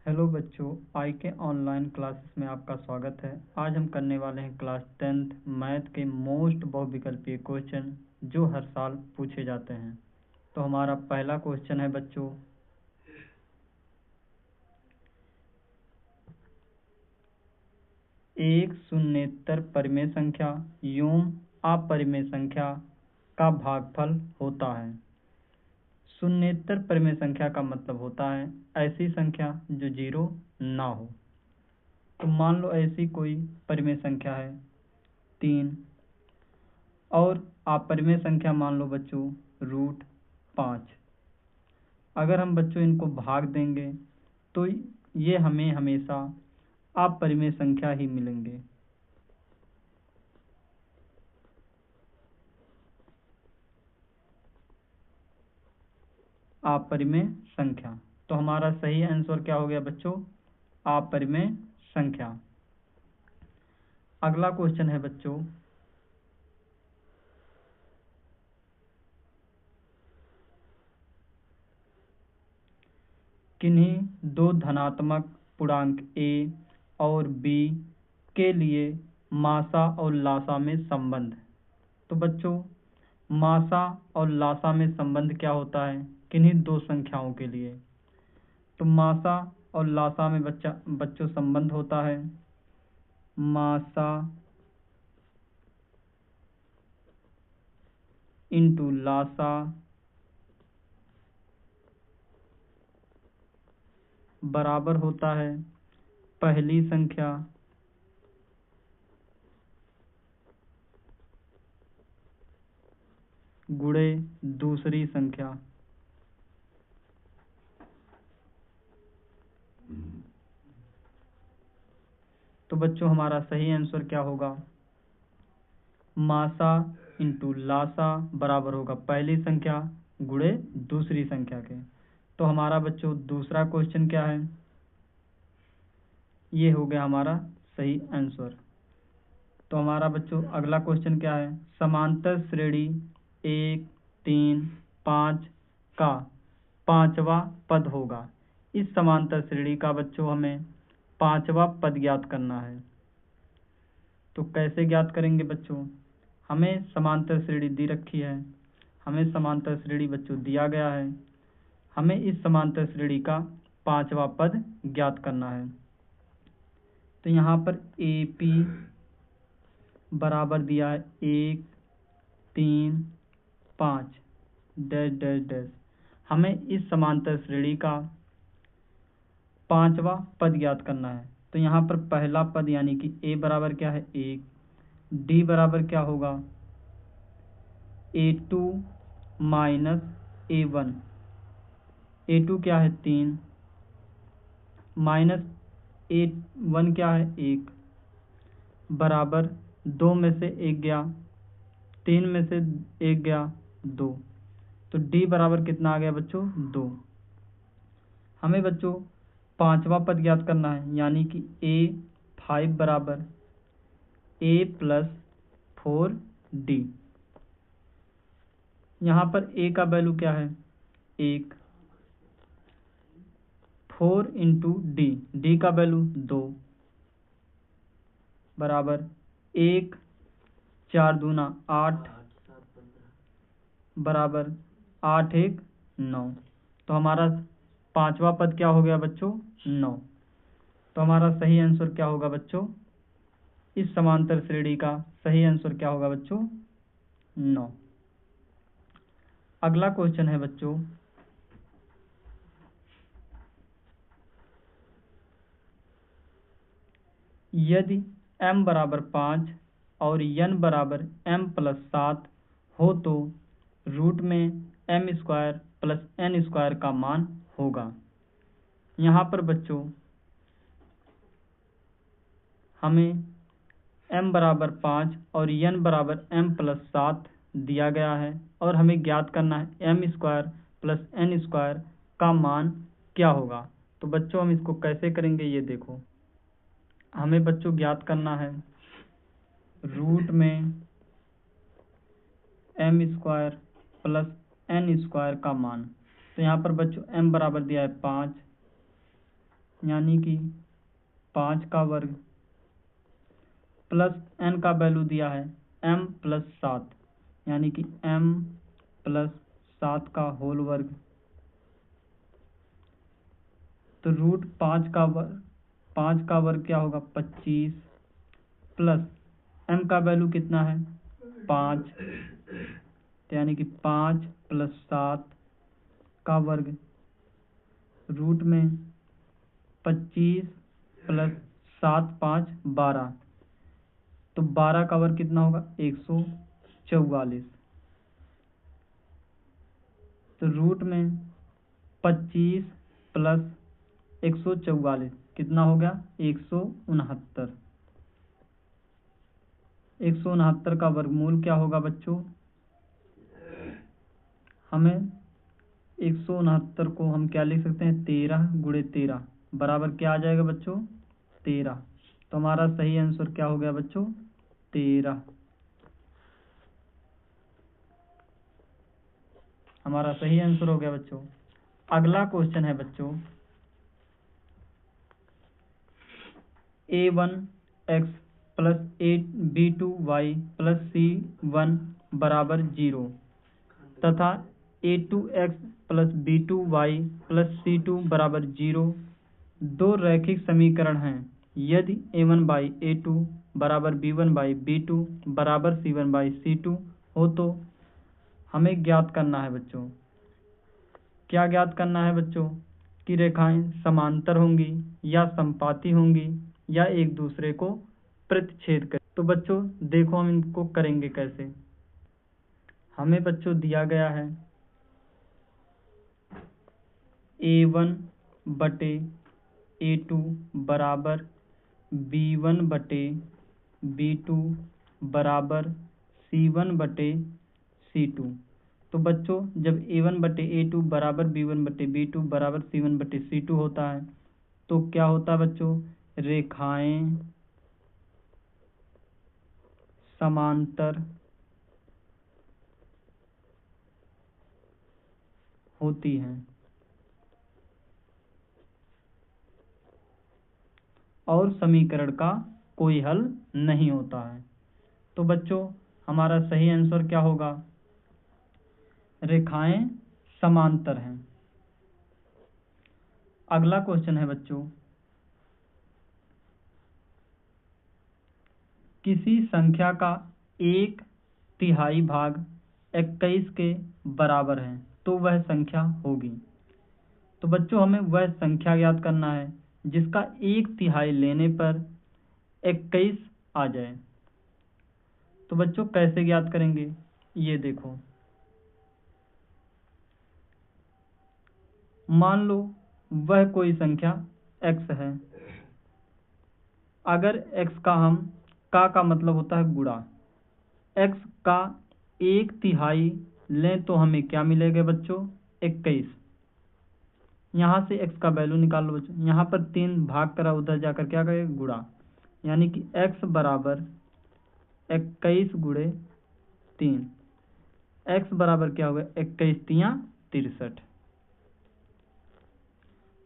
Hello बच्चों, आई के online classes में आपका स्वागत है। आज हम करने वाले हैं क्लास 10th मैथ के मोस्ट बहुविकल्पीय क्वेश्चन जो हर साल पूछे जाते हैं। तो हमारा पहला क्वेश्चन है बच्चों, एक शून्येतर परिमेय संख्या एवं अपरिमेय संख्या का भागफल होता है। शून्येतर परिमेय संख्या का मतलब होता है ऐसी संख्या जो जीरो ना हो। तो मान लो ऐसी कोई परिमेय संख्या है 3 और अपरिमेय संख्या मान लो बच्चों √5। अगर हम बच्चों इनको भाग देंगे तो ये हमें हमेशा अपरिमेय संख्या ही मिलेंगे। अपरिमेय संख्या। तो हमारा सही आंसर क्या हो गया बच्चों? अपरिमेय संख्या। अगला क्वेश्चन है बच्चों, किन्हीं दो धनात्मक पूर्णांक a और b के लिए मासा और लासा में संबंध। तो बच्चों मासा और लासा में संबंध क्या होता है किन्हीं दो संख्याओं के लिए? तो मासा और लासा में बच्चों संबंध होता है मासा इंटू लासा बराबर होता है पहली संख्या गुणे दूसरी संख्या। तो बच्चों हमारा सही आंसर क्या होगा? मासा इंटू लासा बराबर होगा पहली संख्या गुणे दूसरी संख्या के। तो हमारा बच्चों दूसरा क्वेश्चन क्या है? ये हो गया हमारा सही आंसर। तो हमारा बच्चों अगला क्वेश्चन क्या है? समांतर श्रेणी 1, 3, 5 का पांचवा पद होगा। इस समांतर श्रेणी का बच्चों हमें पांचवा पद ज्ञात करना है। तो कैसे ज्ञात करेंगे बच्चों? हमें समांतर श्रेणी दी रखी है, हमें समांतर श्रेणी बच्चों दिया गया है, हमें इस समांतर श्रेणी का पांचवा पद ज्ञात करना है। तो यहाँ पर AP बराबर दिया है 1, 3, 5 डैश डैश डैश। हमें इस समांतर श्रेणी का पांचवा पद ज्ञात करना है। तो यहाँ पर पहला पद यानी कि A बराबर क्या है 1, D बराबर क्या होगा A2 माइनस A1। A2 क्या है 3 माइनस A1 क्या है 1 बराबर 2 में से 1 गया, 3 में से 1 गया 2। तो D बराबर कितना आ गया बच्चों 2। हमें बच्चों पांचवा पद ज्ञात करना है यानी कि A5 बराबर A प्लस 4D। यहाँ पर A का वैल्यू क्या है 1, 4 इंटू D का वैल्यू 2 बराबर 1, 4 दूना 8 बराबर 8, 1, 9। तो हमारा पांचवा पद क्या हो गया बच्चों 9। तो हमारा सही आंसर क्या होगा बच्चों? इस समांतर श्रेणी का सही आंसर क्या होगा बच्चों 9। अगला क्वेश्चन है बच्चों, यदि m बराबर 5 और n बराबर m प्लस 7 हो तो रूट में m square plus n square का मान होगा। यहाँ पर बच्चों हमें m बराबर 5 और n बराबर m प्लस 7 दिया गया है और हमें ज्ञात करना है m square plus n square का मान क्या होगा। तो बच्चों हम इसको कैसे करेंगे ये देखो। हमें बच्चों ज्ञात करना है रूट में m square plus n square का मान। तो यहाँ पर बच्चों m बराबर दिया है 5 यानी कि 5 का वर्ग प्लस n का वैल्यू दिया है m प्लस 7 यानी कि m प्लस 7 का होल वर्ग। तो रूट 5 का वर्ग क्या होगा 25 प्लस m का वैल्यू कितना है 5, तो यानी कि 5 प्लस 7 का वर्ग रूट में 25 प्लस 7 5 12, तो 12 का वर्ग कितना होगा 144। तो रूट में 25 प्लस 144 कितना हो गया 169। 169 का वर्गमूल क्या होगा बच्चों, हमें 169 को हम क्या लिख सकते हैं 13 गुणे 13 बराबर क्या आ जाएगा बच्चों 13। तो हमारा सही आंसर क्या हो गया बच्चों 13। हमारा सही आंसर हो गया बच्चों। अगला क्वेश्चन है बच्चों a1x plus b2y plus c1 बराबर 0 तथा a2x plus b2y plus c2 बराबर 0 दो रैखिक समीकरण हैं। यदि a1 बाई a2 बराबर b1 बाई b2 बराबर c1 बाई c2 हो तो हमें ज्ञात करना है बच्चों। क्या ज्ञात करना है बच्चों कि रेखाएं समांतर होंगी या समपाती होंगी या एक दूसरे को प्रतिच्छेद कर। तो बच्चों देखो हम इनको करेंगे कैसे। हमें बच्चों दिया गया है a1 बटे a2 बराबर b1 बटे b2 बराबर c1 बटे c2। तो बच्चों जब a1 बटे a2 बराबर b1 बटे b2 बराबर c1 बटे c2 होता है तो क्या होता है बच्चों रेखाएं समांतर होती हैं और समीकरण का कोई हल नहीं होता है। तो बच्चों हमारा सही आंसर क्या होगा रेखाएं समांतर हैं। अगला क्वेश्चन है बच्चों किसी संख्या का 1/3 भाग 21 के बराबर है तो वह संख्या होगी। तो बच्चों हमें वह संख्या ज्ञात करना है जिसका 1/3 लेने पर 21 आ जाए। तो बच्चों कैसे ज्ञात करेंगे ये देखो। मान लो वह कोई संख्या x है। अगर x का मतलब होता है गुणा, x का 1/3 लें तो हमें क्या मिलेगा बच्चों 21। यहाँ से x का वैल्यू निकाल लो बच्चों। यहाँ पर 3 भाग करा उधर जाकर क्या करेगा गुणा, यानी कि x बराबर 21 गुणे 3। x बराबर क्या होगा 21 तियां 63।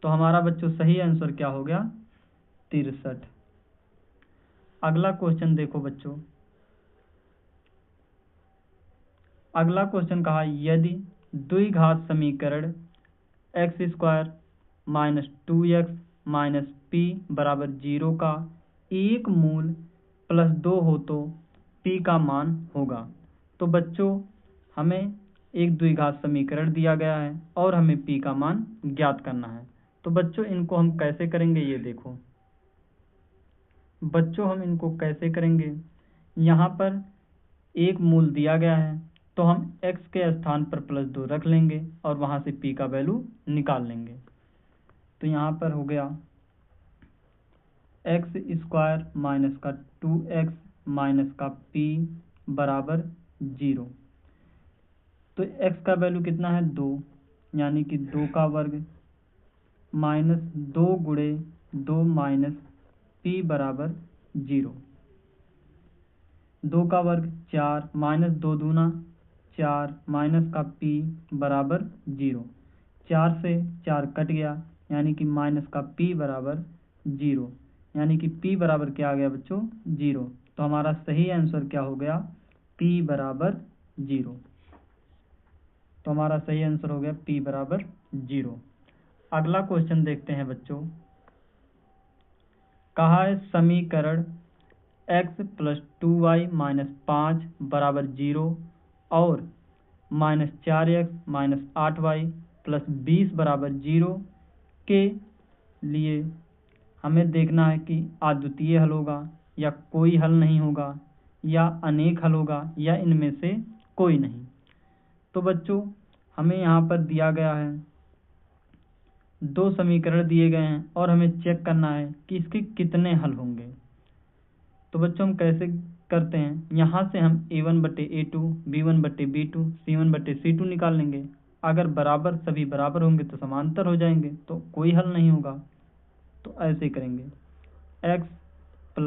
तो हमारा बच्चों सही आंसर क्या हो गया 63। अगला क्वेश्चन देखो बच्चों। अगला क्वेश्चन कहा यदि द्विघात समीकरण x² minus 2x minus p बराबर 0 का एक मूल प्लस 2 हो तो p का मान होगा। तो बच्चों हमें एक द्विघात समीकरण दिया गया है और हमें p का मान ज्ञात करना है। तो बच्चों इनको हम कैसे करेंगे ये देखो। बच्चों हम इनको कैसे करेंगे, यहाँ पर एक मूल दिया गया है तो हम x के स्थान पर प्लस 2 रख लेंगे और वहाँ से p का वैल्यू निकाल लेंगे। तो यहाँ पर हो गया x² माइनस का 2x माइनस का p बराबर 0। तो x का वैल्यू कितना है 2, यानी कि 2 का वर्ग माइनस 2 गुणे 2 माइनस p बराबर 0। 2 का वर्ग 4 माइनस 2 दूना 4 माइनस का p बराबर 0। 4 से 4 कट गया यानी कि माइनस का p बराबर 0, यानी कि p बराबर क्या आ गया बच्चों 0। तो हमारा सही आंसर क्या हो गया p बराबर 0। तो हमारा सही आंसर हो गया p बराबर 0। अगला क्वेश्चन देखते हैं बच्चों। कहा है समीकरण x + 2y - 5 बराबर 0 और -4x - 8y + 20 बराबर 0 के लिए हमें देखना है कि अद्वितीय हल होगा या कोई हल नहीं होगा या अनेक हल होगा या इनमें से कोई नहीं। तो बच्चों हमें यहाँ पर दिया गया है, दो समीकरण दिए गए हैं और हमें चेक करना है कि इसके कितने हल होंगे। तो बच्चों हम कैसे करते हैं, यहाँ से हम a1/a2, b1/b2, c1/c2 निकाल लेंगे। अगर बराबर सभी बराबर होंगे तो समांतर हो जाएंगे, तो कोई हल नहीं होगा। तो ऐसे करेंगे x +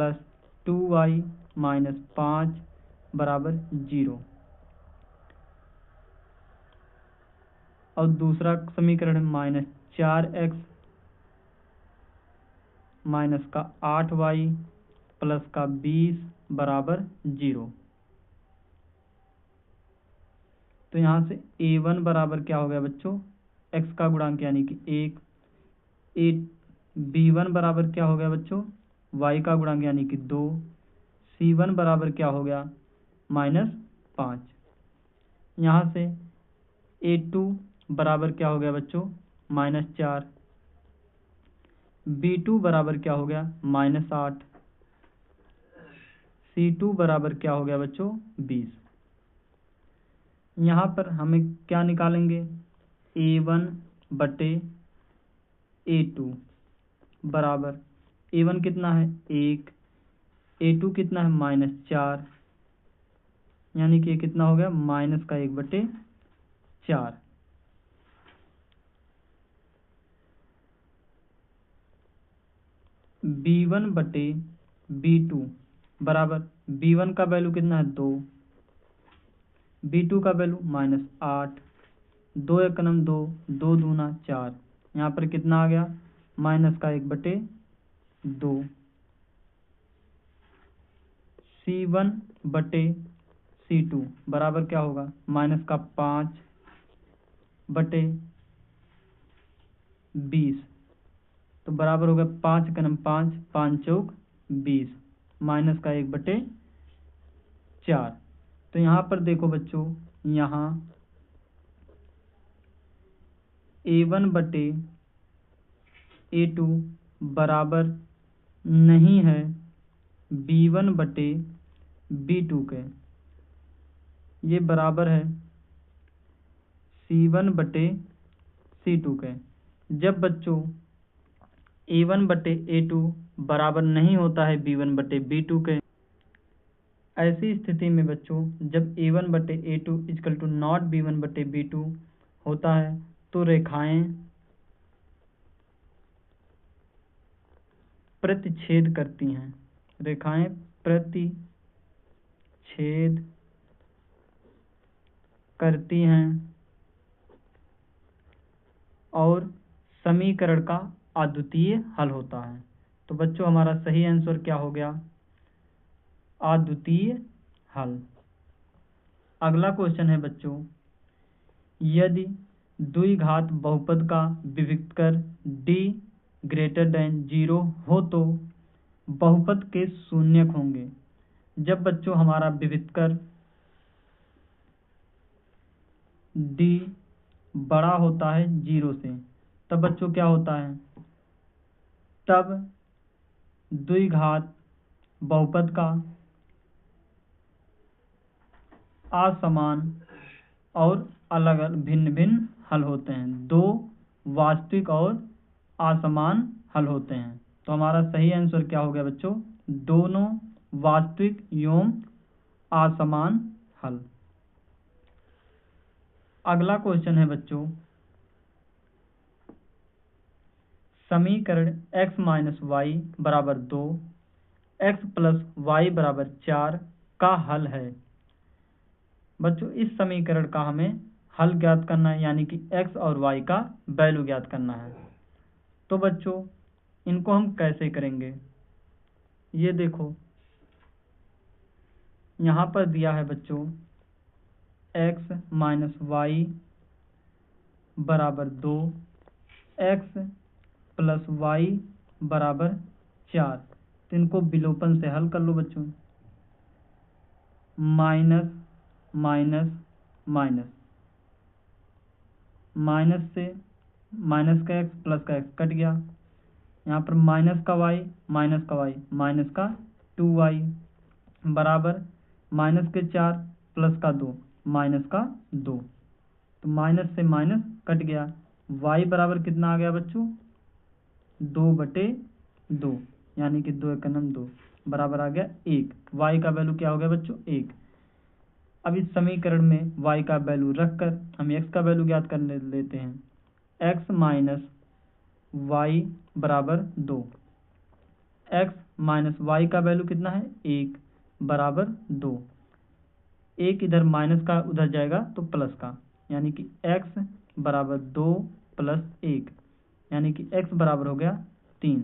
2y - 5 बराबर 0 और दूसरा समीकरण -4x - 8y + 20 बराबर 0। तो यहाँ से a1 बराबर क्या हो गया बच्चों x का गुणांक यानी कि 1, b1 बराबर क्या हो गया बच्चों y का गुणांक यानी कि 2, c1 बराबर क्या हो गया -5। यहाँ से a2 बराबर क्या हो गया बच्चों -4, b2 बराबर क्या हो गया -8, c2 बराबर क्या हो गया बच्चों 20। यहाँ पर हमें क्या निकालेंगे a1/a2 बराबर a1 कितना है 1, a2 कितना है -4, यानी कि कितना हो गया -1/4। b1/b2 बराबर b1 का वैल्यू कितना है 2, b2 का वैल्यू -8, 2 × 2, 2 दूना 4, यहाँ पर कितना आ गया -1/2। c1/c2 बराबर क्या होगा -5/20, तो बराबर होगा 5 × 5, 5 चौक 20, -1/4। तो यहाँ पर देखो बच्चों, यहाँ a1/a2 बराबर नहीं है b1/b2 के, ये बराबर है c1/c2 के। जब बच्चों a1/a2 बराबर नहीं होता है b1/b2 के, ऐसी स्थिति में बच्चों जब a1/a2 = नॉट b1/b2 होता है तो रेखाएं प्रतिच्छेद करती हैं, रेखाएं प्रतिच्छेद करती हैं और समीकरण का अद्वितीय हल होता है। तो बच्चों हमारा सही आंसर क्या हो गया अद्वितीय हल। अगला क्वेश्चन है बच्चों, यदि द्विघात बहुपद का विविक्तर d > 0 हो तो बहुपद के शून्यक होंगे। जब बच्चों हमारा विविक्तर d बड़ा होता है 0 से, तब बच्चों क्या होता है, तब द्विघात बहुपद का असमान और अलग अलग भिन्न भिन्न हल होते हैं, दो वास्तविक और असमान हल होते हैं। तो हमारा सही आंसर क्या हो गया बच्चों दोनों वास्तविक एवं असमान हल। अगला क्वेश्चन है बच्चों, समीकरण x - y = 2, x + y = 4 का हल है। बच्चों इस समीकरण का हमें हल ज्ञात करना है, यानी कि x और y का वैल्यू ज्ञात करना है। तो बच्चों इनको हम कैसे करेंगे, ये देखो यहाँ पर दिया है बच्चों x माइनस वाई बराबर 2, x प्लस वाई बराबर 4। तो इनको विलोपन से हल कर लो बच्चों। माइनस माइनस माइनस, माइनस से माइनस का x प्लस का x कट गया, यहाँ पर माइनस का y माइनस का 2y बराबर माइनस के 4 प्लस का 2 माइनस का 2। तो माइनस से माइनस कट गया, y बराबर कितना आ गया बच्चों 2/2, यानी कि 2 एकम 2 बराबर आ गया 1। y का वैल्यू क्या हो गया बच्चों 1। अब इस समीकरण में y का वैल्यू रखकर हम x का वैल्यू ज्ञात कर लेते हैं। x माइनस वाई बराबर 2, x माइनस वाई का वैल्यू कितना है 1 बराबर 2। एक इधर माइनस का उधर जाएगा तो प्लस का, यानी कि x बराबर 2 प्लस 1, यानी कि x बराबर हो गया 3।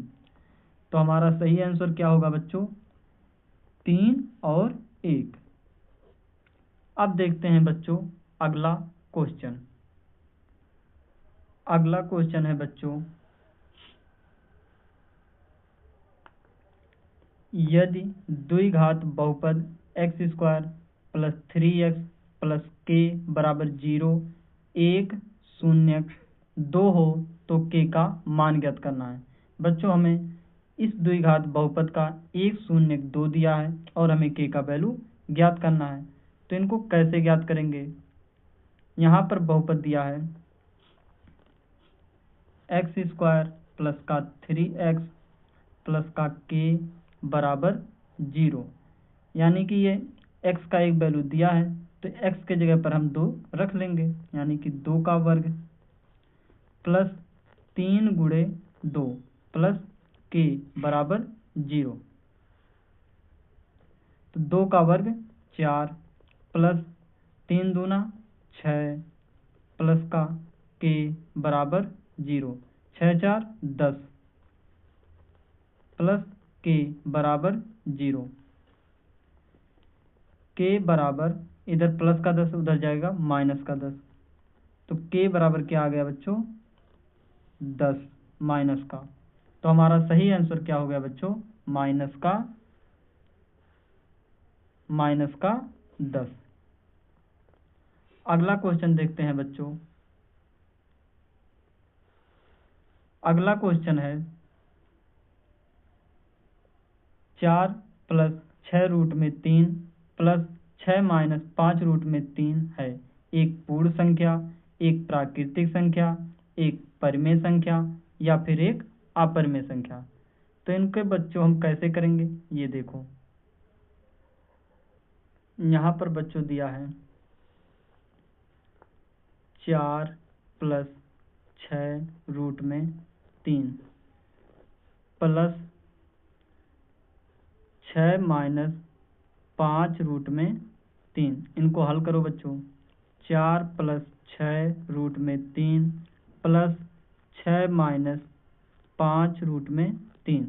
तो हमारा सही आंसर क्या होगा बच्चों 3 और 1। अब देखते हैं बच्चों अगला क्वेश्चन। अगला क्वेश्चन है बच्चों, यदि द्विघात बहुपद x square plus 3x plus k बराबर 0, 1 0 2 हो तो k का मान ज्ञात करना है। बच्चों हमें इस द्विघात बहुपद का 1 0 2 दिया है और हमें k का वैल्यू ज्ञात करना है। तो इनको कैसे ज्ञात करेंगे, यहाँ पर बहुपद दिया है x स्क्वायर प्लस का 3x प्लस का k बराबर 0, यानी कि ये x का एक वैल्यू दिया है तो x के जगह पर हम 2 रख लेंगे, यानी कि 2 का वर्ग प्लस 3 गुणे 2 प्लस k बराबर 0। तो 2 का वर्ग 4 प्लस 3 दूना 6 प्लस का k बराबर 0, 6 4 10 प्लस k बराबर 0। k बराबर इधर प्लस का 10 उधर जाएगा माइनस का 10, तो k बराबर क्या आ गया बच्चों 10 माइनस का। तो हमारा सही आंसर क्या हो गया बच्चों माइनस का 10। अगला क्वेश्चन देखते हैं बच्चों। अगला क्वेश्चन है 4 प्लस 6 रूट में 3 प्लस 6 माइनस 5 रूट में 3 है एक पूर्ण संख्या, एक प्राकृतिक संख्या, एक परिमेय संख्या या फिर एक अपरिमेय संख्या। तो इनके बच्चों हम कैसे करेंगे, ये देखो यहाँ पर बच्चों दिया है 4 प्लस 6 रूट में 3 प्लस 6 माइनस 5 रूट में 3। इनको हल करो बच्चों। 4 प्लस 6 रूट में 3 प्लस 6 माइनस 5 रूट में 3,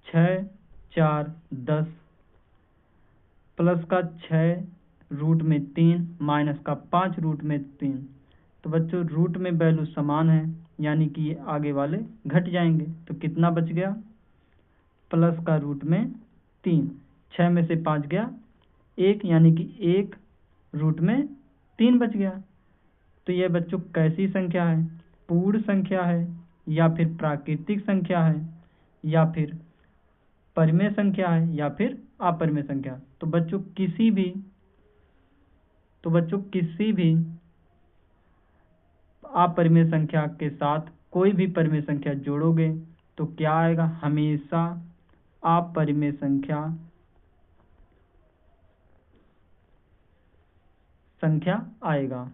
6 4 10 प्लस का 6 रूट में 3 माइनस का 5 रूट में 3। तो बच्चों रूट में वैल्यू समान है, यानी कि ये आगे वाले घट जाएंगे। तो कितना बच गया प्लस का रूट में 3, 6 में से 5 गया 1, यानी कि 1 रूट में 3 बच गया। तो यह बच्चों कैसी संख्या है, पूर्ण संख्या है या फिर प्राकृतिक संख्या है या फिर परिमेय संख्या है या फिर अपरिमेय संख्या। तो बच्चों किसी भी अपरिमेय संख्या के साथ कोई भी परिमेय संख्या जोड़ोगे तो क्या आएगा, हमेशा अपरिमेय संख्या आएगा।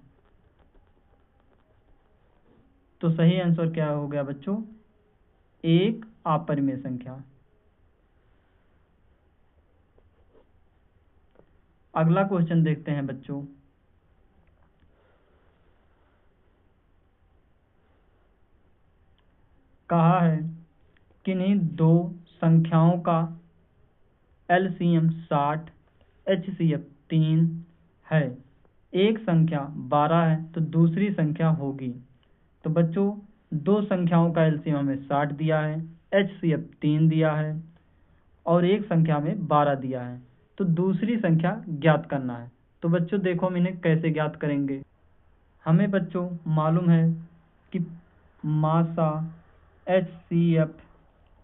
तो सही आंसर क्या हो गया बच्चों एक अपरिमेय संख्या। अगला क्वेश्चन देखते हैं बच्चों। कहा है किन्हीं दो संख्याओं का LCM 60, HCF 3 है। एक संख्या 12 है तो दूसरी संख्या होगी। तो बच्चों दो संख्याओं का LCM हमें 60 दिया है, HCF 3 दिया है और एक संख्या में 12 दिया है, तो दूसरी संख्या ज्ञात करना है। तो बच्चों देखो हम इन्हें कैसे ज्ञात करेंगे। हमें बच्चों मालूम है कि मासा HCF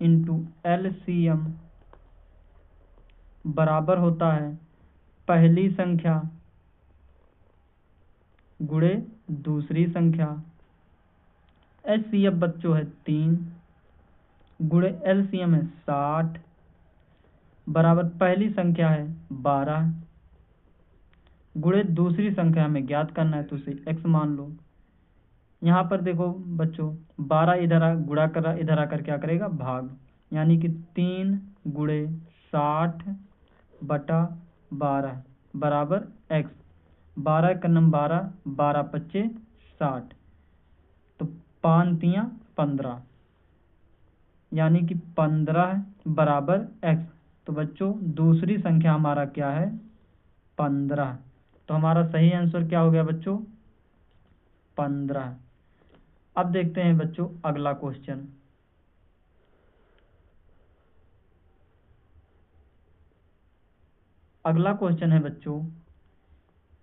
इंटू LCM बराबर होता है पहली संख्या गुणे दूसरी संख्या। HCF बच्चों है 3 गुणे LCM है 60 बराबर पहली संख्या है 12 गुणे दूसरी संख्या हमें ज्ञात करना है, तो उसे x मान लो। यहाँ पर देखो बच्चों 12 इधर गुणा कर रहा, इधर आकर क्या करेगा भाग, यानी कि 3 गुणे 60 बटा 12 बराबर x। 12 का नम 12, 12 पच्चे 60, तो 5 तियाँ 15, यानी कि 15 बराबर x। तो बच्चों दूसरी संख्या हमारा क्या है 15। तो हमारा सही आंसर क्या हो गया बच्चों 15। अब देखते हैं बच्चों अगला क्वेश्चन। अगला क्वेश्चन है बच्चों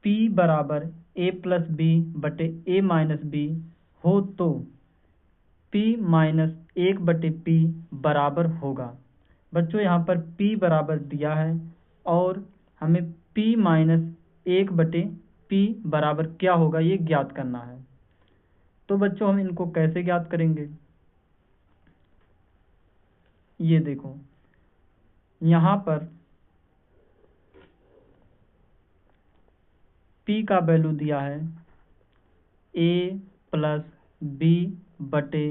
p बराबर a प्लस बी बटे a माइनस बी हो तो p माइनस 1 बटे p बराबर होगा। बच्चों यहाँ पर p बराबर दिया है और हमें p माइनस 1 बटे p बराबर क्या होगा ये ज्ञात करना है। तो बच्चों हम इनको कैसे ज्ञात करेंगे, ये देखो यहाँ पर p का वैल्यू दिया है a प्लस बी बटे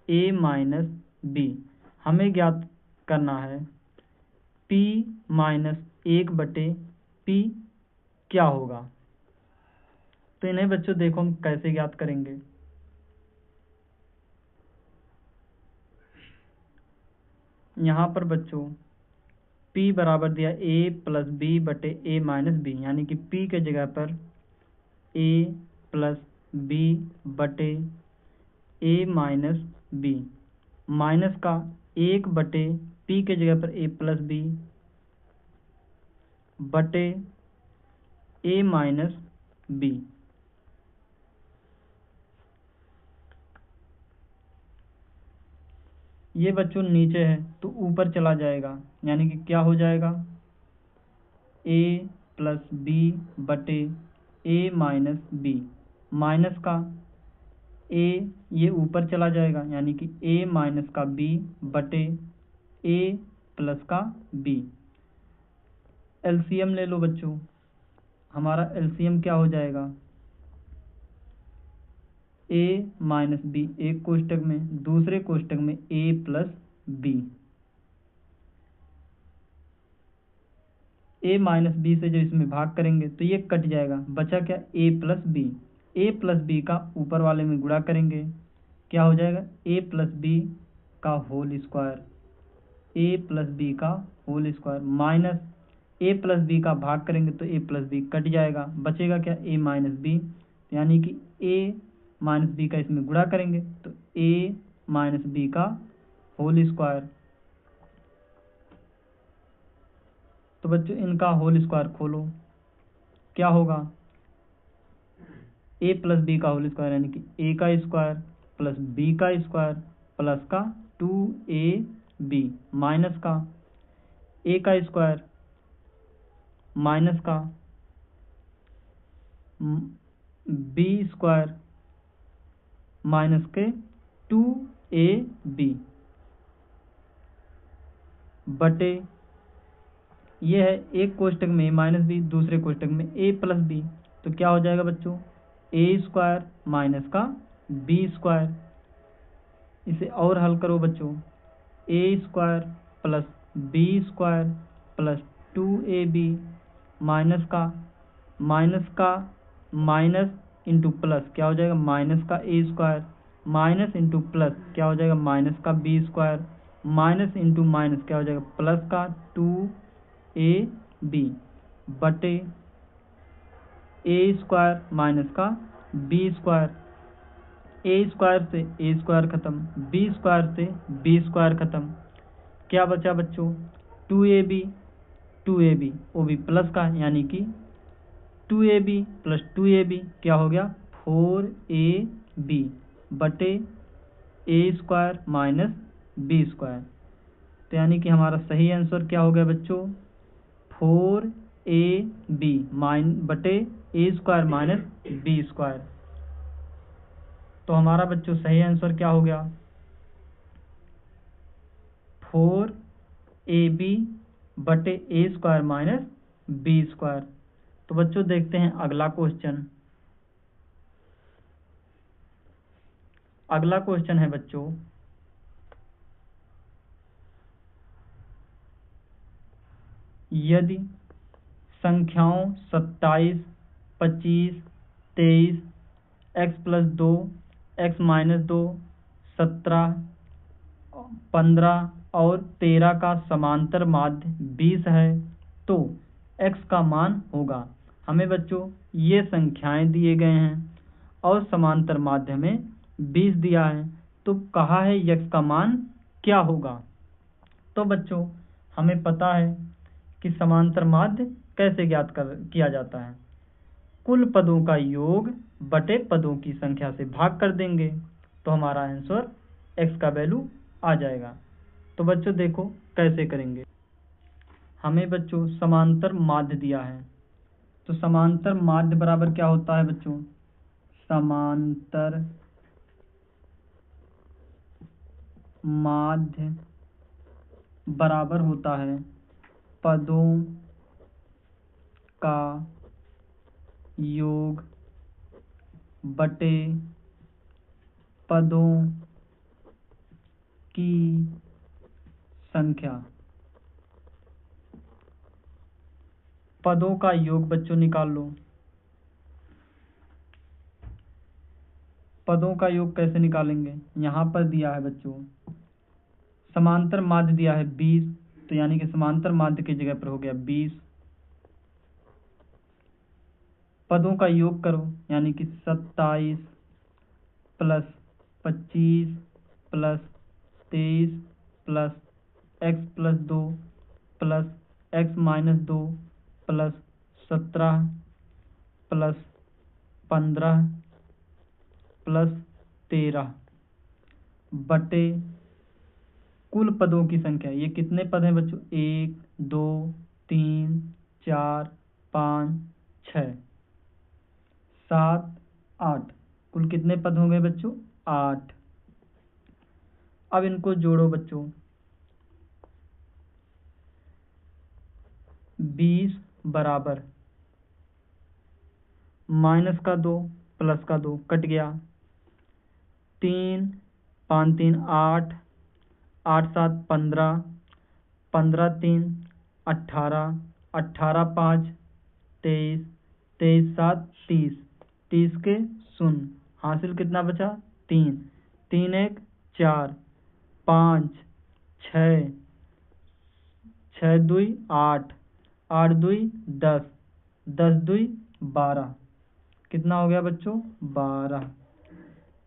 a माइनस बी। हमें ज्ञात करना है p माइनस 1 बटे p क्या होगा। तो इन्हें बच्चों देखो हम कैसे ज्ञात करेंगे। यहाँ पर बच्चों p बराबर दिया a प्लस बी बटे a माइनस बी, यानी कि p के जगह पर a प्लस बी बटे a माइनस बी, माइनस का 1 बटे p के जगह पर a प्लस बी बटे a माइनस बी। ये बच्चों नीचे है तो ऊपर चला जाएगा, यानी कि क्या हो जाएगा a प्लस बी बटे a माइनस बी, माइनस का a ये ऊपर चला जाएगा, यानी कि a माइनस का b बटे a प्लस का b। LCM ले लो बच्चों, हमारा LCM क्या हो जाएगा a माइनस बी एक कोष्टक में, दूसरे कोष्टक में a plus B. a minus B से जो इसमें भाग करेंगे तो ये कट जाएगा, बचा क्या a plus B. a plus B का ऊपर वाले में गुणा करेंगे, क्या हो जाएगा a प्लस बी का whole square, a plus B का whole square minus a plus B का भाग करेंगे तो a प्लस बी कट जाएगा, बचेगा क्या a माइनस बी, यानी कि a माइनस बी का इसमें गुणा करेंगे तो a माइनस बी का होल स्क्वायर। तो बच्चों इनका होल स्क्वायर खोलो, क्या होगा a प्लस बी का होल स्क्वायर, यानी कि a का स्क्वायर प्लस b का स्क्वायर प्लस का 2ab माइनस का a का स्क्वायर माइनस का b स्क्वायर माइनस के 2ab बटे ये है एक कोष्टक में a माइनस बी, दूसरे कोष्टक में a प्लस बी, तो क्या हो जाएगा बच्चों a स्क्वायर माइनस का b स्क्वायर। इसे और हल करो बच्चों, a square plus b square plus 2ab minus का माइनस इंटू प्लस, क्या हो जाएगा माइनस का a square minus into plus क्या हो जाएगा, माइनस का B square, minus into minus क्या हो जाएगा, प्लस का 2ab बटे ए स्क्वायर माइनस का बी स्क्वायर, ए स्क्वायर से ए स्क्वायर खत्म, बी स्क्वायर से बी स्क्वायर खत्म, क्या बचा बच्चों, 2ab वो भी प्लस का, यानी कि 2ab प्लस 2ab क्या हो गया, 4ab बटे A square minus B square. तो यानी कि हमारा सही आंसर क्या हो गया बच्चों, 4ab बटे A square minus B square. तो हमारा बच्चों सही आंसर क्या हो गया, 4ab बटे A square minus B square. तो बच्चों देखते हैं अगला क्वेश्चन। अगला क्वेश्चन है बच्चों, यदि संख्याओं 27, 25, 23, x प्लस 2, x माइनस 2, 17, 15 और 13 का समांतर माध्य 20 है तो x का मान होगा। हमें बच्चों ये संख्याएं दिए गए हैं और समांतर माध्य में 20 दिया है, तो कहा है x का मान क्या होगा। तो बच्चों हमें पता है कि समांतर माध्य कैसे ज्ञात किया जाता है, कुल पदों का योग बटे पदों की संख्या से भाग कर देंगे तो हमारा आंसर x का वैल्यू आ जाएगा। तो बच्चों देखो कैसे करेंगे। हमें बच्चों समांतर माध्य दिया है, तो समांतर माध्य बराबर क्या होता है बच्चों, समांतर माध्य बराबर होता है पदों का योग बटे पदों की संख्या। पदों का योग बच्चों निकाल लो। पदों का योग कैसे निकालेंगे, यहाँ पर दिया है बच्चों समांतर माध्य दिया है 20, तो यानी कि समांतर माध्य की जगह पर हो गया 20। पदों का योग करो, यानी कि 27 plus 25 plus 23 plus x plus 2 plus x minus 2 plus 17 plus 15 plus 13 बटे कुल पदों की संख्या। ये कितने पद हैं बच्चों, 1 2 3 4 5 6 7 8, कुल कितने पद हो गए बच्चों, 8। अब इनको जोड़ो बच्चों, 20 बराबर माइनस का 2 प्लस का 2 कट गया, 3 5 3 8, 8 7 15, 15 3 18, 18 5 23, 23 7 30, 30 के शून्य, हासिल कितना बचा, 3, 3 1 4, 5 6, 6 2 8, 8 2 10, 10 2 12, कितना हो गया बच्चों, 12।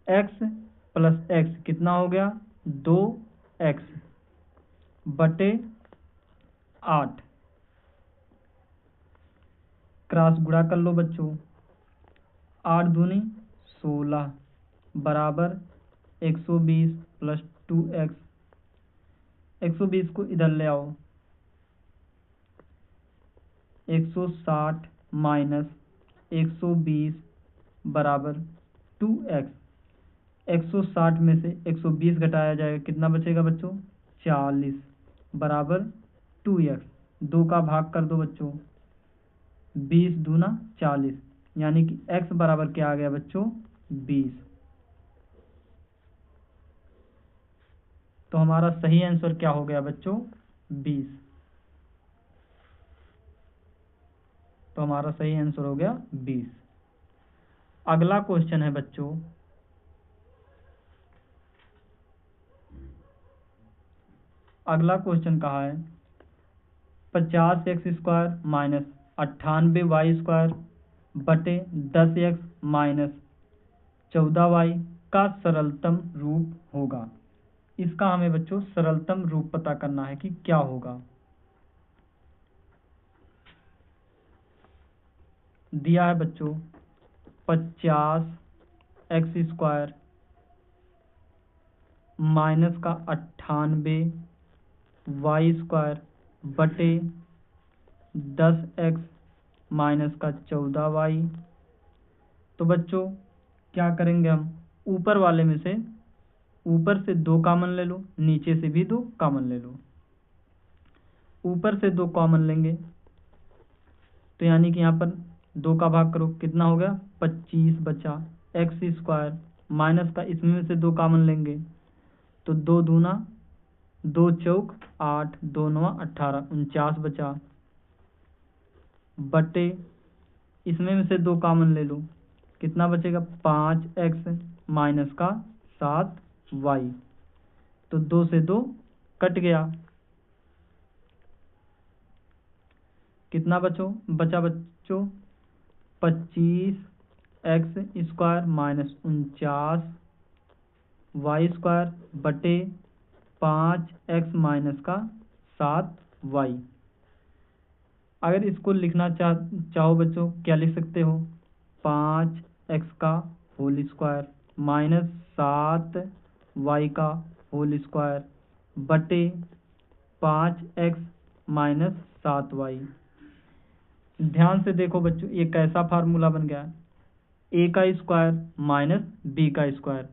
x प्लस x कितना हो गया, 2x बटे 8। क्रॉस गुणा कर लो बच्चों, 8 दूनी 16 बराबर 120 प्लस 2x। 120 को इधर ले आओ, 160 माइनस 120 बराबर 2x। 160 में से 120 घटाया जाएगा, कितना बचेगा बच्चों, 40 बराबर 2x। 2 का भाग कर दो बच्चों, 20 दूना 40, यानी कि x बराबर क्या आ गया बच्चों, 20। तो हमारा सही आंसर क्या हो गया बच्चों, 20। तो हमारा सही आंसर हो गया 20। अगला क्वेश्चन है बच्चों, अगला क्वेश्चन कहा है 50x² माइनस 98y² बटे 10x माइनस 14y का सरलतम रूप होगा। इसका हमें बच्चों सरलतम रूप पता करना है कि क्या होगा। दिया है बच्चों 50x² माइनस का 98y² बटे 10x माइनस का 14y। तो बच्चों क्या करेंगे, हम ऊपर वाले में से ऊपर से 2 कॉमन ले लो, नीचे से भी 2 कॉमन ले लो। ऊपर से 2 कॉमन लेंगे तो यानी कि यहाँ पर 2 का भाग करो, कितना हो गया 25 बचा x² माइनस का इसमें से 2 कॉमन लेंगे तो 2 दूना 2 चौक 8 2 नवा 18 49 बचा बटे इसमें से 2 कॉमन ले लो, कितना बचेगा 5x माइनस का 7y। तो 2 से 2 कट गया, कितना बचा बच्चों 25x² माइनस 49y² बटे 5x माइनस का 7y। अगर इसको लिखना चाहो बच्चों क्या लिख सकते हो, 5x का होल स्क्वायर माइनस 7y का होल स्क्वायर बटे 5x माइनस 7y। ध्यान से देखो बच्चों ये कैसा फार्मूला बन गया, a का स्क्वायर माइनस b का स्क्वायर।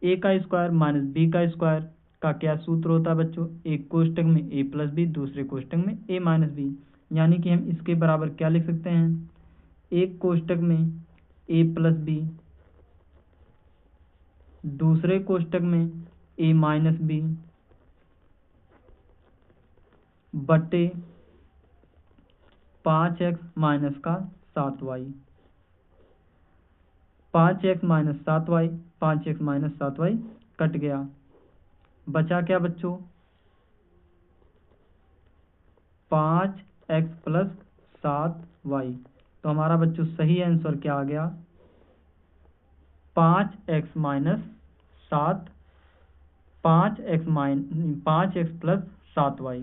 a का स्क्वायर माइनस b का स्क्वायर का क्या सूत्र होता है बच्चों, एक कोष्टक में a प्लस बी, दूसरे कोष्टक में a माइनस बी। यानी कि हम इसके बराबर क्या लिख सकते हैं, एक कोष्टक में a प्लस बी, दूसरे कोष्टक में a माइनस बी बटे 5x माइनस का 7y। 5x minus 7y, 5x minus 7y cut गया, बचा क्या बच्चों 5x प्लस 7y। तो हमारा बच्चों सही आंसर क्या आ गया 5x minus 7, 5x plus 7y।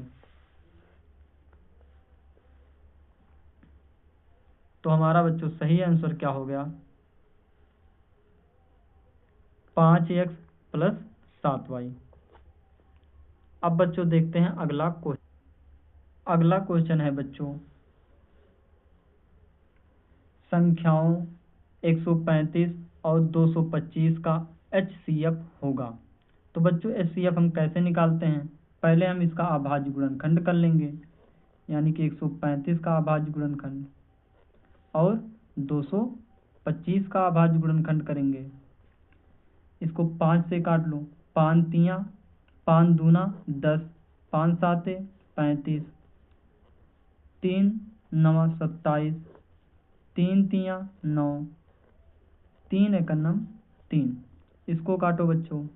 तो हमारा बच्चों सही आंसर क्या हो गया 5x प्लस 7y। अब बच्चों देखते हैं अगला क्वेश्चन। अगला क्वेश्चन है बच्चों संख्याओं 135 और 225 का HCF होगा। तो बच्चों HCF हम कैसे निकालते हैं, पहले हम इसका अभाज्य गुणनखंड कर लेंगे, यानी कि 135 का अभाज्य गुणनखंड और 225 का अभाज्य गुणनखंड करेंगे। इसको 5 से काट लो, 5 तियाँ 5 दूना 10, 5 साते 35, 3 नवा 27, 3 तियाँ 9, 3 एकन्नम 3। इसको काटो बच्चों,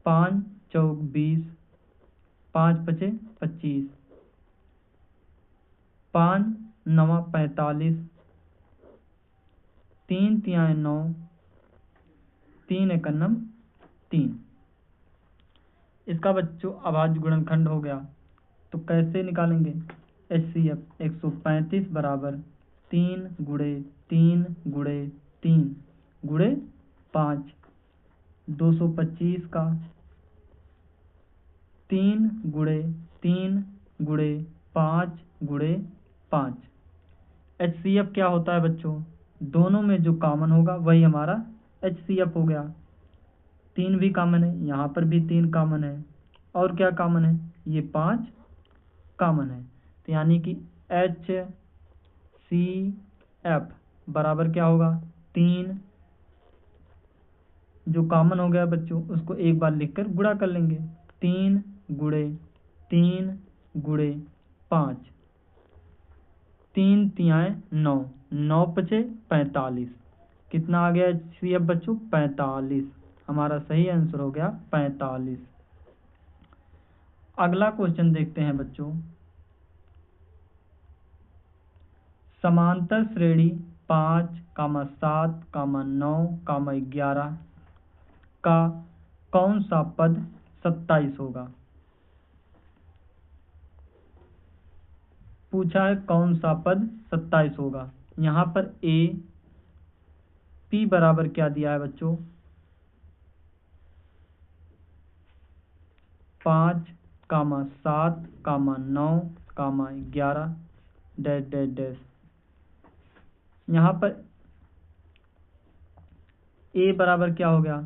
5 चौक 20, 5 पचे 25, 5 नवा 45, 3 तियाँ 9, 3 एकन्नम 3। इसका बच्चों अभाज्य गुणनखंड हो गया। तो कैसे निकालेंगे HCF, 135 बराबर 3 गुणे 3 गुणे 3 गुणे 5, 225 का 3 गुणे 3 गुणे 5 गुणे 5। HCF क्या होता है बच्चों, दोनों में जो कॉमन होगा वही हमारा HCF हो गया। 3 भी कॉमन है, यहाँ पर भी 3 कॉमन है, और क्या कॉमन है ये 5 कॉमन है। तो यानी कि HCF बराबर क्या होगा 3, जो कॉमन हो गया बच्चों उसको एक बार लिखकर गुणा कर लेंगे, 3 गुणे 3 गुणे 5, 3 तियाँ 9, 9 पचे 45, कितना आ गया HCF बच्चों 45। हमारा सही आंसर हो गया 45। अगला क्वेश्चन देखते हैं बच्चों। समांतर श्रेणी 5, 7, 9, 11 का कौन सा पद 27 होगा? पूछा है कौन सा पद 27 होगा। यहाँ पर ए पी बराबर क्या दिया है बच्चों? 5, 7, 9, 11 डैश डैश डैश। यहाँ पर ए बराबर क्या हो गया?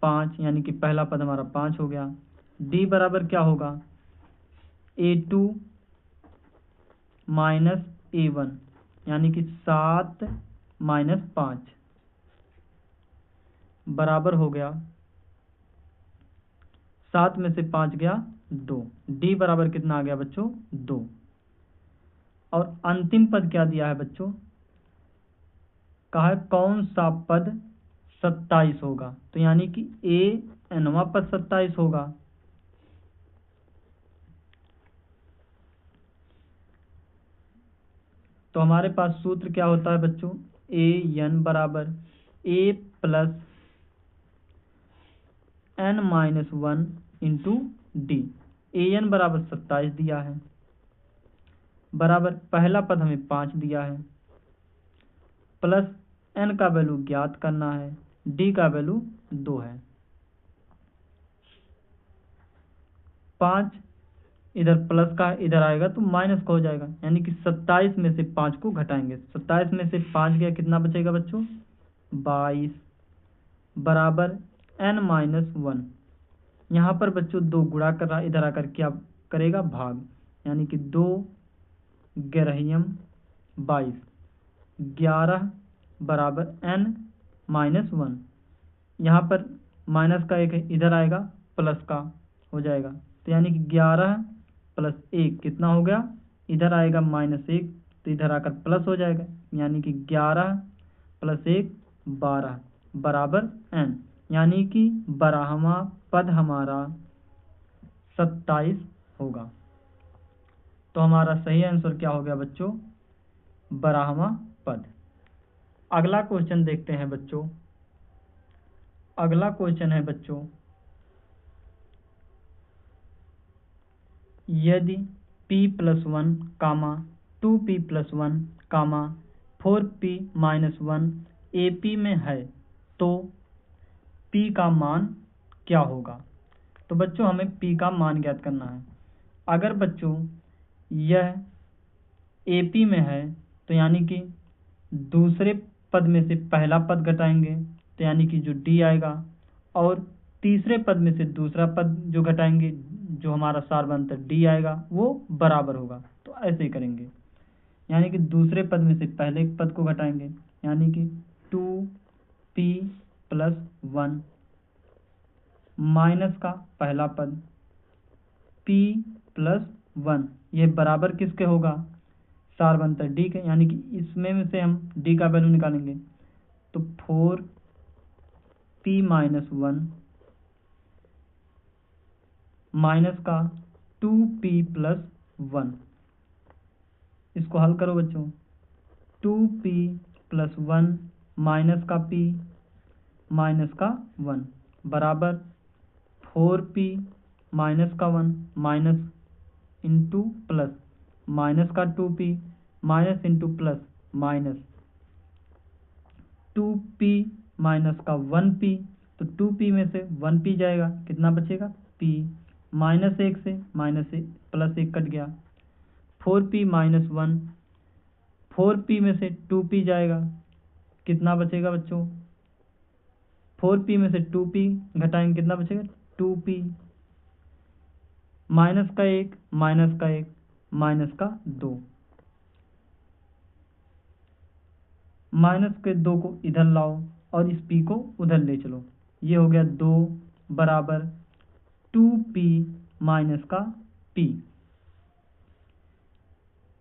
5, यानी कि पहला पद हमारा 5 हो गया। डी बराबर क्या होगा? A2 माइनस A1, यानी कि 7 माइनस 5 बराबर हो गया 7 में से 5 गया 2। डी बराबर कितना आ गया बच्चों? 2। और अंतिम पद क्या दिया है बच्चों? कहा है कौन सा पद 27 होगा, तो यानी कि ए nवां पद 27 होगा। तो हमारे पास सूत्र क्या होता है बच्चों? ए एन बराबर A plus n minus 1 into D. A N बराबर 27 दिया है, बराबर पहला पद हमें 5 दिया है, प्लस n का वैल्यू ज्ञात करना है, डी का वैल्यू 2 है। 5 इधर प्लस का इधर आएगा तो माइनस का हो जाएगा, यानी कि 27 में से 5 को घटाएंगे। 27 में से 5 गया, कितना बचेगा बच्चों? 22 बराबर n माइनस 1। यहाँ पर बच्चों 2 गुणा कर रहा, इधर आकर क्या करेगा? भाग, यानी कि 2 ग्यारहम 22, 11 बराबर n माइनस 1। यहाँ पर माइनस का एक है, इधर आएगा प्लस का हो जाएगा, तो यानी कि 11 प्लस 1 कितना हो गया? इधर आएगा -1, तो इधर आकर प्लस हो जाएगा, यानी कि 11 प्लस 1 12 बराबर n, यानी कि 12वां पद हमारा 27 होगा। तो हमारा सही आंसर क्या हो गया बच्चों? 12वां पद। अगला क्वेश्चन देखते हैं बच्चों। अगला क्वेश्चन है बच्चों, यदि p + 1, 2p + 1, 4p - 1 AP में है तो p का मान क्या होगा? तो बच्चों हमें p का मान ज्ञात करना है। अगर बच्चों यह AP में है तो यानी कि दूसरे पद में से पहला पद घटाएंगे, तो यानी कि जो D आएगा, और तीसरे पद में से दूसरा पद जो घटाएंगे, जो हमारा सार बनता D आएगा, वो बराबर होगा। तो ऐसे ही करेंगे, यानी कि दूसरे पद में से पहले पद को घटाएंगे, यानी कि 2p + 1 माइनस का पहला पद p + 1, ये बराबर किसके होगा? सार बनता है D के, यानी कि इसमें से हम D का वैल्यू निकालेंगे, तो 4p - 1 माइनस का 2p + 1, इसको हल करो बच्चों। 2p + 1 माइनस का p माइनस का 1 बराबर 4p माइनस का 1 माइनस इंटू प्लस माइनस का 2p minus into plus minus 2p minus का 1p, तो 2p में से 1p जाएगा, कितना बचेगा? p -1 से +1 कट गया। 4p - 1, 4p में से 2p जाएगा, कितना बचेगा बच्चों? 4p में से 2p घटाएंगे, कितना बचेगा? 2p माइनस का 1 माइनस का 1 माइनस का 2, माइनस के 2 को इधर लाओ और इस p को उधर ले चलो, ये हो गया 2 बराबर 2p माइनस का p।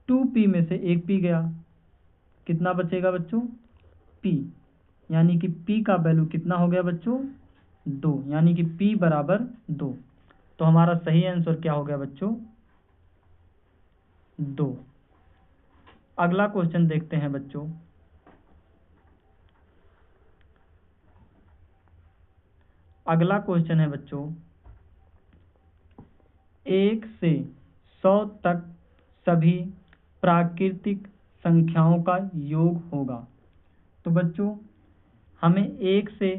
2p में से एक p गया, कितना बचेगा बच्चों? p, यानी कि p का वैल्यू कितना हो गया बच्चों? 2, यानी कि p बराबर 2। तो हमारा सही आंसर क्या हो गया बच्चों? 2। अगला क्वेश्चन देखते हैं बच्चों। अगला क्वेश्चन है बच्चों, 1 से 100 तक सभी प्राकृतिक संख्याओं का योग होगा। तो बच्चों हमें 1 से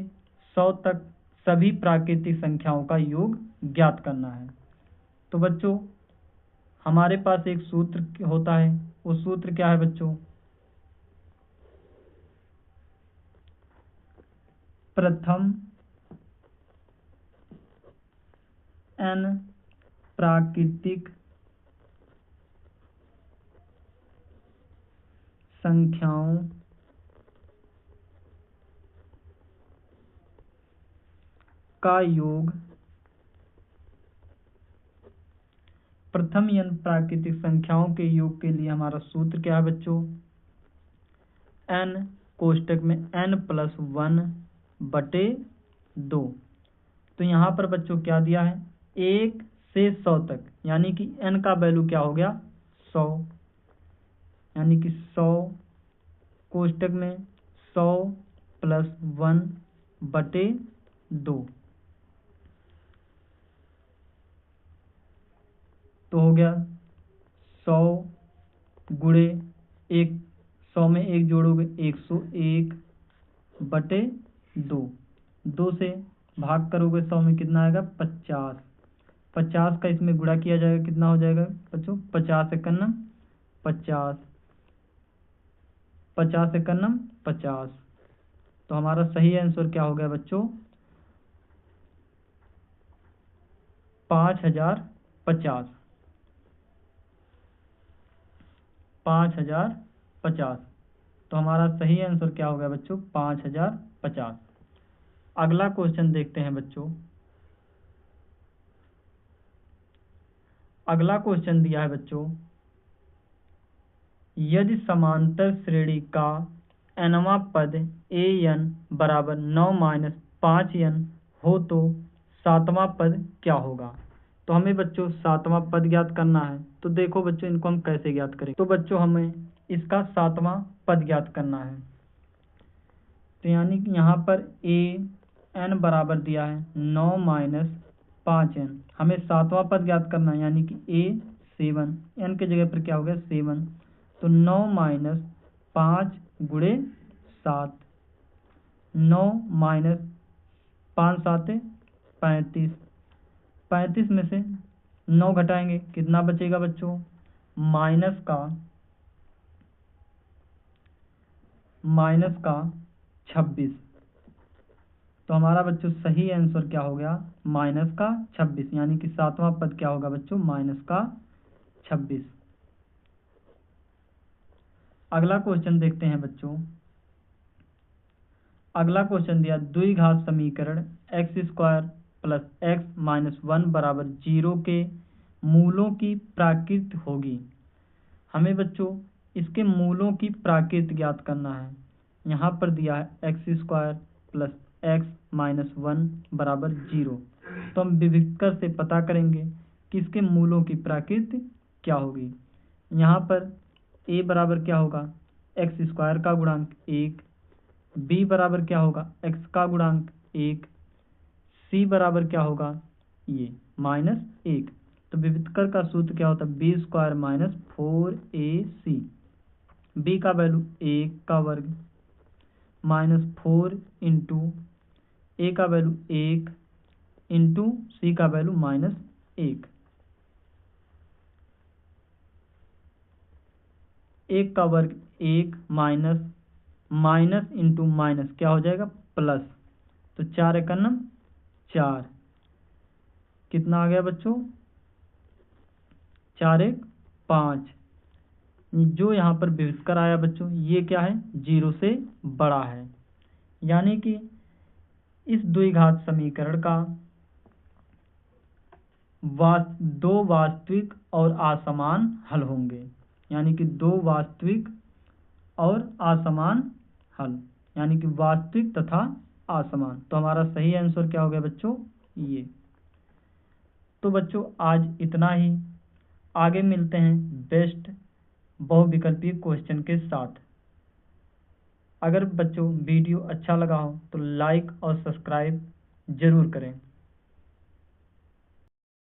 100 तक सभी प्राकृतिक संख्याओं का योग ज्ञात करना है। तो बच्चों हमारे पास एक सूत्र होता है, वो सूत्र क्या है बच्चों? प्रथम n प्राकृतिक संख्याओं का योग। प्रथम n प्राकृतिक संख्याओं के योग के लिए हमारा सूत्र क्या है बच्चों? n कोष्टक में n+1/2। तो यहाँ पर बच्चों क्या दिया है? 1 से 100 तक, यानी कि n का वैल्यू क्या हो गया? 100, यानी कि 100 कोष्टक में 100 + 1/2। तो हो गया 100 गुणे 1, 100 में 1 जोड़ोगे 101/2। 2 से भाग करोगे 100 में कितना आएगा? 50। 50 का इसमें गुणा किया जाएगा, कितना हो जाएगा बच्चों? 50 एकम 50, 50 एकम 50। तो हमारा सही आंसर क्या हो गया बच्चों? 5050। 5050। तो हमारा सही आंसर क्या हो गया बच्चों? 5050। अगला क्वेश्चन देखते हैं बच्चों। अगला क्वेश्चन दिया है बच्चों, यदि समांतर श्रेणी का nवां पद an बराबर 9 - 5n हो तो 7वां पद क्या होगा? तो हमें बच्चों 7वां पद ज्ञात करना है। तो देखो बच्चों इनको हम कैसे ज्ञात करें। तो बच्चों हमें इसका 7वां पद ज्ञात करना है। तो यानी कि यहाँ पर an बराबर दिया है 9 - 5n। हमें 7वां पद ज्ञात करना है, यानी कि a7। n के जगह पर क्या हो गया? 7। तो 9 - 5 गुणे 7। 9 - 5 7 35। 35 में से 9 घटाएंगे, कितना बचेगा बच्चों? माइनस का 26। तो हमारा बच्चों सही आंसर क्या हो गया? माइनस का 26, यानी कि 7वां पद क्या होगा बच्चों? माइनस का 26। अगला क्वेश्चन देखते हैं बच्चों। अगला क्वेश्चन दिया, द्विघात समीकरण x² + x - 1 बराबर 0 के मूलों की प्राकृत होगी। हमें बच्चों इसके मूलों की प्राकृत ज्ञात करना है। यहाँ पर दिया है x² + x - 1 बराबर 0। तो हम विविक्तर से पता करेंगे कि इसके मूलों की प्राकृत क्या होगी। यहाँ पर a बराबर क्या होगा? x² का गुणांक 1। b बराबर क्या होगा? x का गुणांक 1। c बराबर क्या होगा? ये -1। तो विविक्तर का सूत्र क्या होता है? b² - 4ac। b का वैल्यू 1 का वर्ग -4 इंटू a का वैल्यू 1 इंटू c का वैल्यू -1। 1 का वर्ग 1 माइनस इंटू माइनस क्या हो जाएगा? प्लस। तो 4 एकम 4। कितना आ गया बच्चों? 4 1 5। जो यहाँ पर विविक्तर आया बच्चों, ये क्या है? 0 से बड़ा है। यानी कि इस द्विघात समीकरण का दो वास्तविक और असमान हल होंगे। यानी कि 2 वास्तविक और असमान हल, यानी कि वास्तविक तथा असमान। तो हमारा सही आंसर क्या हो गया बच्चों? ये। तो बच्चों आज इतना ही। आगे मिलते हैं बेस्ट बहुविकल्पीय क्वेश्चन के साथ। अगर बच्चों वीडियो अच्छा लगा हो तो लाइक और सब्सक्राइब जरूर करें।